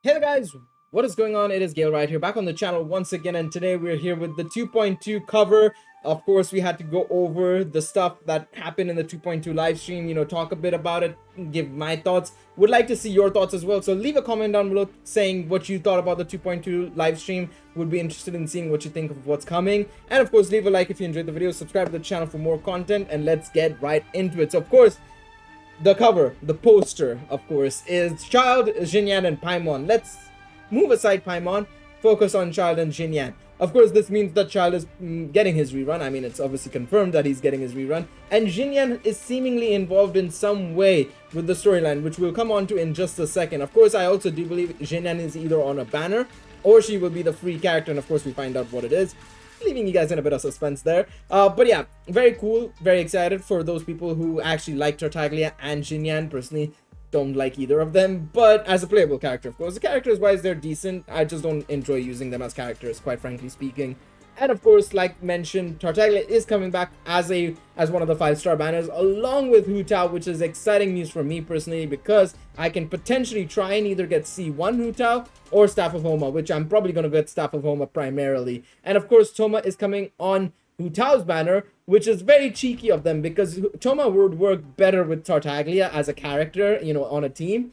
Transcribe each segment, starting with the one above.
Hey guys, what is going on? It is Gale right here, back on the channel once again, and today we're here with the 2.2 cover. Of course, we had to go over the stuff that happened in the 2.2 live stream, talk a bit about it, give my thoughts. Would like to see your thoughts as well, so leave a comment down below saying what you thought about the 2.2 live stream. Would be interested in seeing what you think of what's coming, and of course, leave a like if you enjoyed the video, subscribe to the channel for more content, and let's get right into it. So of course, the cover, the poster, of course, is Child, Jinyan, and Paimon. Let's move aside Paimon, focus on Child and Jinyan. Of course, this means that Child is getting his rerun. I mean, it's obviously confirmed that he's getting his rerun. And Jinyan is seemingly involved in some way with the storyline, which we'll come on to in just a second. Of course, I also do believe Jinyan is either on a banner or she will be the free character, and of course, we find out what it is, leaving you guys in a bit of suspense there. But yeah, very cool, very excited for those people who actually like Tartaglia and Jinyan. Personally, don't like either of them, but as a playable character, of course. The characters wise, they're decent. I just don't enjoy using them as characters, quite frankly speaking. And of course, like mentioned, Tartaglia is coming back as one of the 5-star banners along with Hu Tao, which is exciting news for me personally, because I can potentially try and either get C1 Hu Tao or Staff of Homa, which I'm probably going to get Staff of Homa primarily. And of course, Toma is coming on Hu Tao's banner, which is very cheeky of them because Toma would work better with Tartaglia as a character, on a team,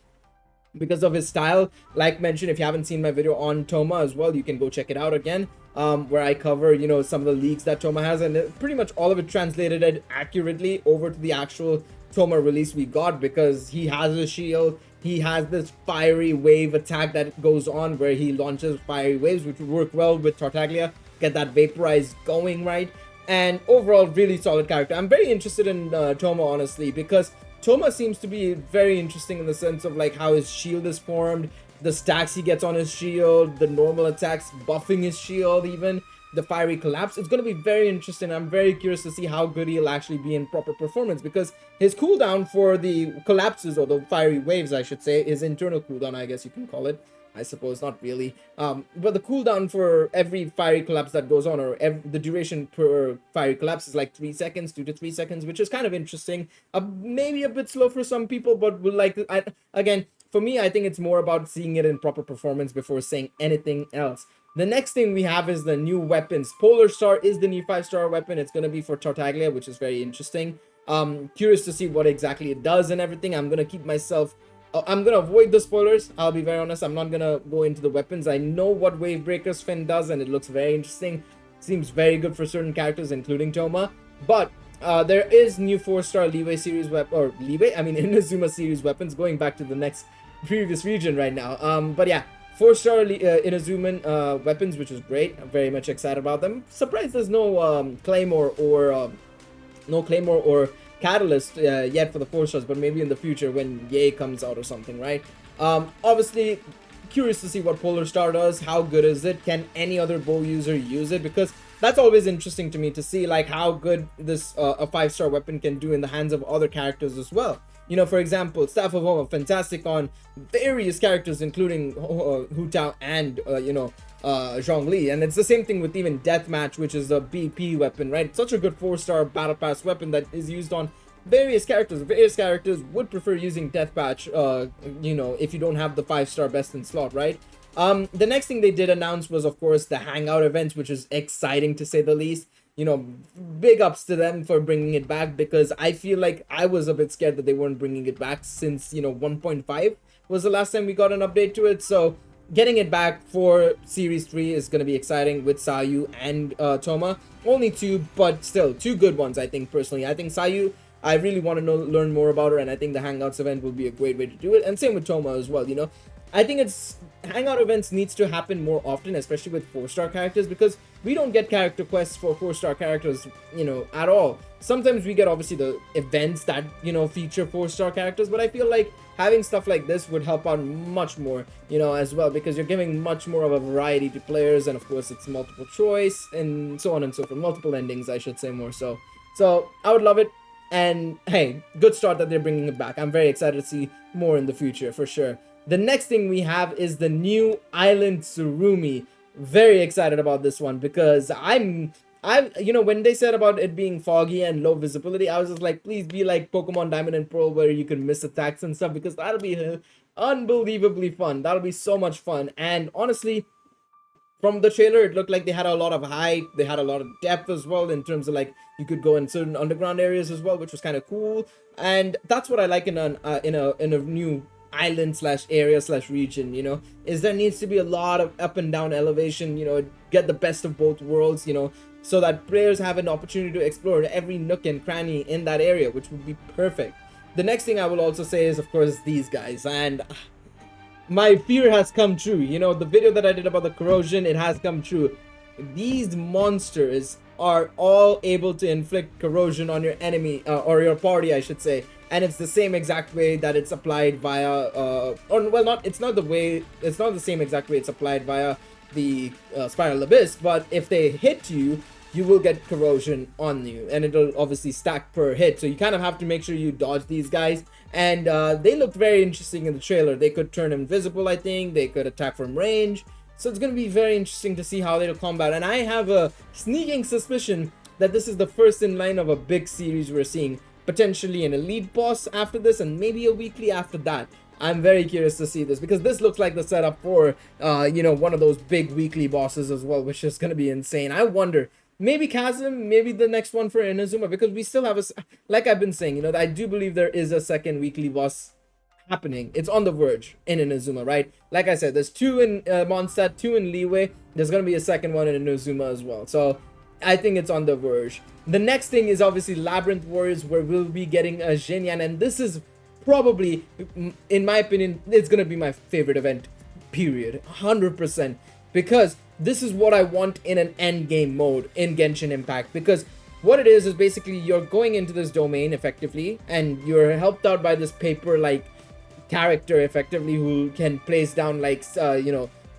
because of his style. Like mentioned, if you haven't seen my video on Toma as well, you can go check it out again, where I cover some of the leaks that Toma has, and pretty much all of it translated it accurately over to the actual Toma release we got, because he has a shield. He has this fiery wave attack that goes on where he launches fiery waves, which would work well with Tartaglia, get that vaporize going right. And overall, really solid character. I'm very interested in Toma, honestly, because Toma seems to be very interesting in the sense of like how his shield is formed, the stacks he gets on his shield, the normal attacks buffing his shield, even the fiery collapse. It's going to be very interesting. I'm very curious to see how good he'll actually be in proper performance, because his cooldown for the collapses, or the fiery waves I should say, is internal cooldown, I guess you can call it. I suppose not really, but the cooldown for every fiery collapse that goes on, or the duration per fiery collapse, is like 3 seconds, 2 to 3 seconds, which is kind of interesting. Maybe a bit slow for some people, but will like again, for me, I think it's more about seeing it in proper performance before saying anything else. The next thing we have is the new weapons. Polar Star is the new 5-star weapon. It's going to be for Tartaglia, which is very interesting. Curious to see what exactly it does and everything. I'm going to avoid the spoilers. I'll be very honest. I'm not going to go into the weapons. I know what Wave Breaker's Fin does, and it looks very interesting. Seems very good for certain characters, including Toma. But there is new 4-star Leeway series Inazuma series weapons, going back to the previous region right now. But yeah, 4-star Inazuma weapons, which is great. I'm very much excited about them. Surprised there's no Claymore or Catalyst yet for the 4-stars, but maybe in the future when Yay comes out or something, right? Obviously, curious to see what Polar Star does. How good is it? Can any other bow user use it? Because that's always interesting to me to see like how good this a 5-star weapon can do in the hands of other characters as well. For example, Staff of Homa, fantastic on various characters, including Hu Tao and Zhongli. And it's the same thing with even Deathmatch, which is a BP weapon, right? Such a good 4-star Battle Pass weapon that is used on various characters. Various characters would prefer using Deathmatch, if you don't have the 5-star best in slot, right? The next thing they did announce was, of course, the Hangout events, which is exciting to say the least. Big ups to them for bringing it back, because I feel like I was a bit scared that they weren't bringing it back since 1.5 was the last time we got an update to it. So getting it back for Series 3 is going to be exciting with Sayu and Toma. Only 2, but still 2 good ones, I think, personally. I think Sayu, I really want to learn more about her, and I think the Hangouts event will be a great way to do it. And same with Toma as well, I think Hangout events needs to happen more often, especially with 4-star characters, because we don't get character quests for 4-star characters, at all. Sometimes we get obviously the events that, feature 4-star characters, but I feel like having stuff like this would help out much more, as well, because you're giving much more of a variety to players, and of course it's multiple choice and so on and so forth, multiple endings, I should say, more so. So I would love it. And hey, good start that they're bringing it back. I'm very excited to see more in the future for sure. The next thing we have is the new Island Tsurumi. Very excited about this one, because when they said about it being foggy and low visibility, I was just like, please be like Pokemon Diamond and Pearl, where you can miss attacks and stuff, because that'll be Unbelievably fun. That'll be so much fun. And honestly, from the trailer, it looked like they had a lot of height, they had a lot of depth as well, in terms of like you could go in certain underground areas as well, which was kind of cool. And that's what I like in a new island slash area slash region, is there needs to be a lot of up and down elevation, get the best of both worlds, so that players have an opportunity to explore every nook and cranny in that area, which would be perfect. The next thing I will also say is, of course, these guys. And my fear has come true. The video that I did about the corrosion, it has come true. These monsters are all able to inflict corrosion on your enemy, or your party, I should say. And it's the same exact way that it's applied via, or well, it's not the same exact way it's applied via the Spiral Abyss, but if they hit you, you will get corrosion on you, and it'll obviously stack per hit. So you kind of have to make sure you dodge these guys. And they looked very interesting in the trailer. They could turn invisible, I think. They could attack from range. So it's going to be very interesting to see how they'll combat. And I have a sneaking suspicion that this is the first in line of a big series we're seeing. Potentially an elite boss after this, and maybe a weekly after that. I'm very curious to see this, because this looks like the setup for, one of those big weekly bosses as well, which is going to be insane. I wonder, maybe Chasm, maybe the next one for Inazuma, because we still have like I've been saying, I do believe there is a second weekly boss happening. It's on the verge in Inazuma, right? Like I said, there's 2 in Mondstadt, 2 in Liyue. There's going to be a second one in Inazuma as well. So I think it's on the verge. The next thing is obviously Labyrinth Warriors, where we'll be getting a Jinyan, and this is probably, in my opinion, it's going to be my favorite event, period. 100%. Because this is what I want in an end game mode in Genshin Impact. Because what it is basically you're going into this domain effectively, and you're helped out by this paper-like character effectively, who can place down like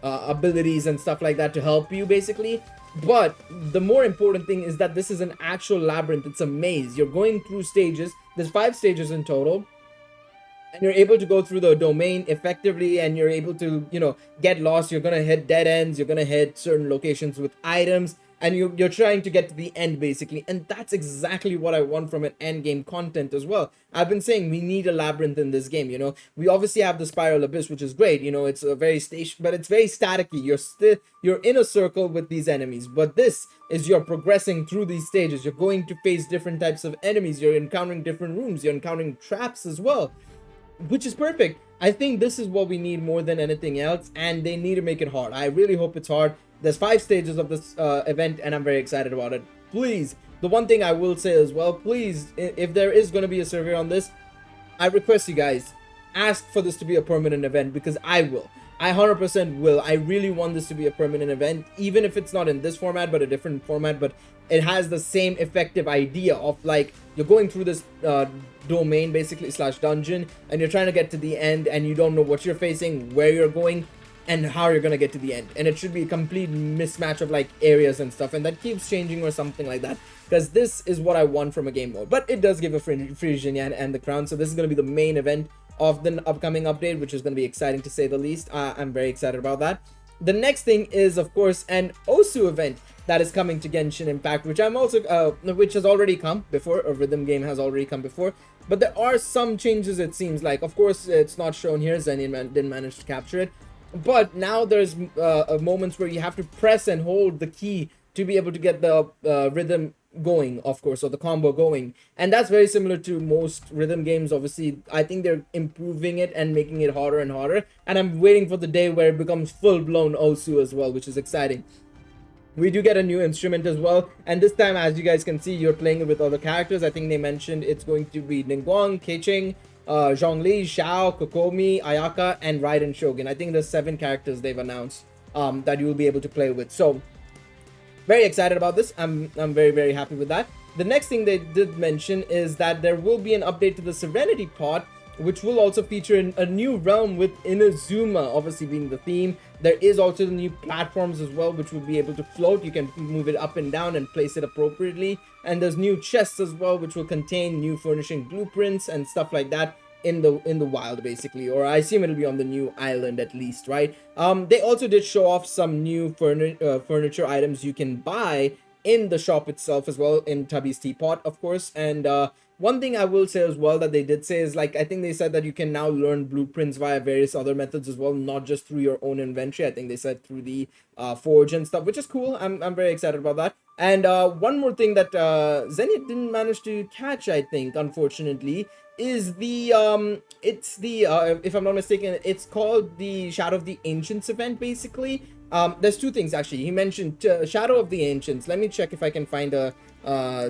abilities and stuff like that to help you basically. But the more important thing is that this is an actual labyrinth. It's a maze. You're going through stages. There's 5 stages in total, and you're able to go through the domain effectively, and you're able to get lost. You're gonna hit dead ends, you're gonna hit certain locations with items, and you're trying to get to the end basically. And that's exactly what I want from an end game content as well. I've been saying we need a labyrinth in this game. We obviously have the Spiral Abyss, which is great. It's a very but it's very staticky. You're in a circle with these enemies, but this is you're progressing through these stages. You're going to face different types of enemies, you're encountering different rooms, you're encountering traps as well, which is perfect. I think this is what we need more than anything else, and they need to make it hard. I really hope it's hard. There's 5 stages of this event, and I'm very excited about it. Please, the one thing I will say as well, please, if there is going to be a survey on this, I request you guys, ask for this to be a permanent event, because I will. I 100% will. I really want this to be a permanent event, even if it's not in this format, but a different format, but it has the same effective idea of like, you're going through this domain basically slash dungeon, and you're trying to get to the end, and you don't know what you're facing, where you're going, and how you're gonna get to the end. And it should be a complete mismatch of like areas and stuff, and that keeps changing or something like that, because this is what I want from a game mode. But it does give a free Jinyan and the crown, so this is gonna be the main event of the upcoming update, which is going to be exciting to say the least. I'm very excited about that. The next thing is, of course, an Osu event that is coming to Genshin Impact, which which has already come before. A rhythm game has already come before, but there are some changes, it seems like. Of course, it's not shown here. Zenian didn't manage to capture it, but now there's moments where you have to press and hold the key to be able to get the rhythm going, of course, or the combo going. And that's very similar to most rhythm games. Obviously, I think they're improving it and making it harder and harder, and I'm waiting for the day where it becomes full-blown Osu as well, which is exciting. We do get a new instrument as well, and this time, as you guys can see, you're playing it with other characters. I think they mentioned it's going to be Ningguang, Keqing, Zhongli, Xiao, Kokomi, Ayaka, and Raiden Shogun. I think there's 7 characters they've announced that you'll be able to play with. So very excited about this. I'm very, very happy with that. The next thing they did mention is that there will be an update to the Serenity Pod, which will also feature a new realm with Inazuma obviously being the theme. There is also the new platforms as well, which will be able to float. You can move it up and down and place it appropriately. And there's new chests as well, which will contain new furnishing blueprints and stuff like that in the wild basically, or I assume it'll be on the new island at least, right? They also did show off some new furniture items you can buy in the shop itself as well, in Tubby's Teapot, of course. And One thing I will say as well that they did say is, like, I think they said that you can now learn blueprints via various other methods as well, not just through your own inventory. I think they said through the forge and stuff, which is cool. I'm very excited about that. And one more thing that Zenith didn't manage to catch, I think, unfortunately, is the it's the if I'm not mistaken, it's called the Shadow of the Ancients event, basically. There's two things actually. He mentioned Shadow of the Ancients. Let me check if I can find a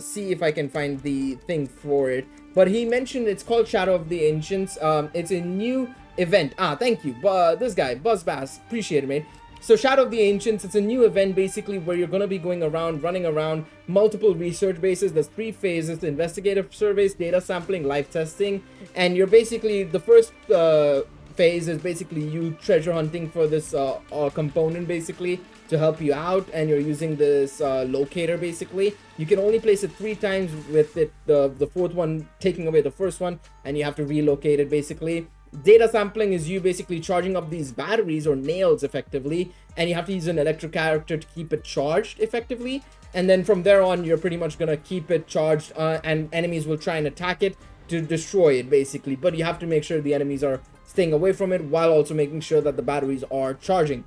see if I can find the thing for it. But he mentioned it's called Shadow of the Ancients. It's a new event. Thank you, this guy Buzz Bass, appreciate it, mate. So Shadow of the Ancients, it's a new event basically where you're going to be going around, running around multiple research bases. There's 3 phases: the investigative surveys, data sampling, life testing. And you're basically, the first phase is basically you treasure hunting for this component basically to help you out, and you're using this locator basically. You can only place it 3 times, with it the fourth one taking away the first one, and you have to relocate it basically. Data sampling is you basically charging up these batteries or nails effectively, and you have to use an electric character to keep it charged effectively. And then from there on, you're pretty much gonna keep it charged, and enemies will try and attack it to destroy it basically. But you have to make sure the enemies are staying away from it while also making sure that the batteries are charging.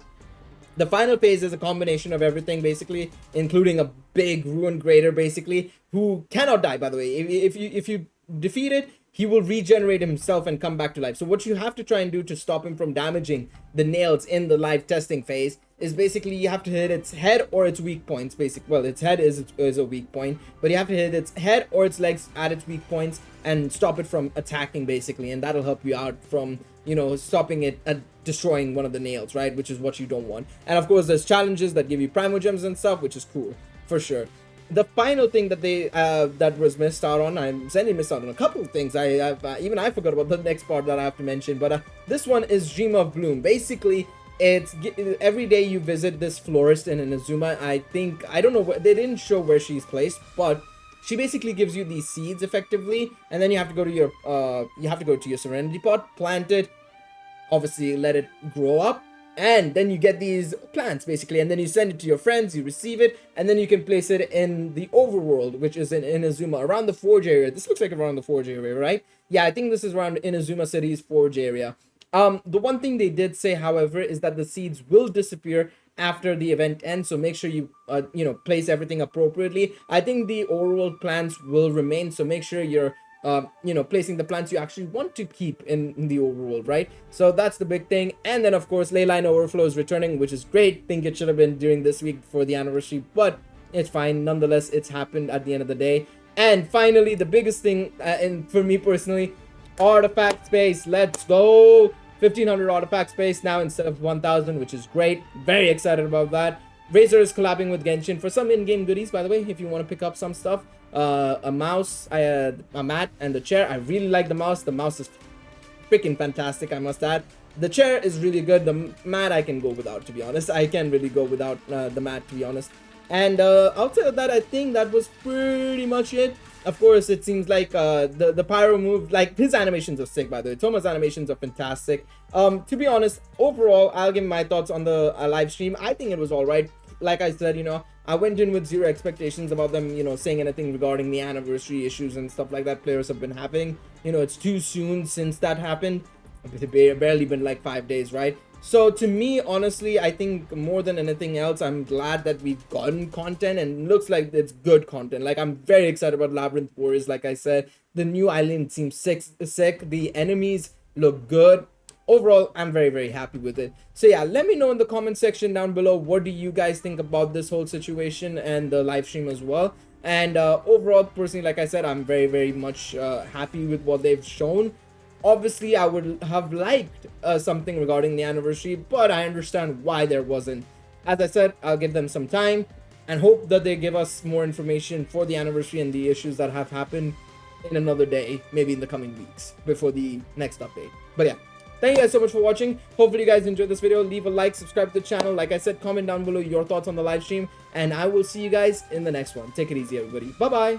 The final phase is a combination of everything basically, including a big ruin grader basically, who cannot die, by the way. If you defeat it, he will regenerate himself and come back to life. So what you have to try and do to stop him from damaging the nails in the live testing phase is basically you have to hit its head or its weak points. Well, its head is a weak point, but you have to hit its head or its legs at its weak points and stop it from attacking basically, and that'll help you out from, you know, stopping it at destroying one of the nails, right? Which is what you don't want. And of course, there's challenges that give you primo gems and stuff, which is cool for sure. The final thing that they that was missed out on, I'm sending missed out on a couple of things. Even I forgot about the next part that I have to mention, but this one is Dream of Bloom. Basically, it's every day you visit this florist in Inazuma. I don't know, they didn't show where she's placed, but she basically gives you these seeds effectively, and then you have to go to your serenity pot, plant it, obviously let it grow up, and then you get these plants basically, and then you send it to your friends, you receive it, and then you can place it in the overworld, which is in Inazuma, around the forge area. This looks like around the forge area, right? Yeah, I think this is around Inazuma City's forge area. The one thing they did say, however, is that the seeds will disappear after the event ends, so make sure you place everything appropriately. I think the overworld plants will remain, so make sure you're placing the plants you actually want to keep in the overworld, right? So that's the big thing. And then of course Ley Line Overflow is returning, which is great. Think it should have been during this week for the anniversary, but it's fine nonetheless. It's happened at the end of the day. And finally, the biggest thing, and for me personally, artifact space. Let's go. 1500 artifact space now instead of 1000, which is great. Very excited about that. Razer is collabing with Genshin for some in-game goodies, by the way, if you want to pick up some stuff. A mouse, a mat, and the chair. I really like the mouse. The mouse is freaking fantastic, I must add. The chair is really good. The mat I can go without, to be honest. I can really go without the mat, to be honest. And outside of that, I think that was pretty much it. Of course, it seems like the pyro move, like his animations are sick, by the way. Toma's animations are fantastic. To be honest, overall, I'll give my thoughts on the live stream. I think it was alright. Like I said, I went in with zero expectations about them, saying anything regarding the anniversary issues and stuff like that players have been having. It's too soon since that happened. It's barely been like 5 days, right? So to me, honestly, I think more than anything else, I'm glad that we've gotten content, and it looks like it's good content. Like, I'm very excited about Labyrinth Warriors. Like I said, the new island seems sick. The enemies look good. Overall, I'm very, very happy with it. So yeah, let me know in the comment section down below, what do you guys think about this whole situation and the live stream as well. And overall, personally, like I said, I'm very, very much happy with what they've shown. Obviously, I would have liked something regarding the anniversary, but I understand why there wasn't. As I said, I'll give them some time and hope that they give us more information for the anniversary and the issues that have happened in another day, maybe in the coming weeks before the next update. But yeah, thank you guys so much for watching. Hopefully you guys enjoyed this video. Leave a like, subscribe to the channel. Like I said, comment down below your thoughts on the live stream, and I will see you guys in the next one. Take it easy, everybody. Bye bye.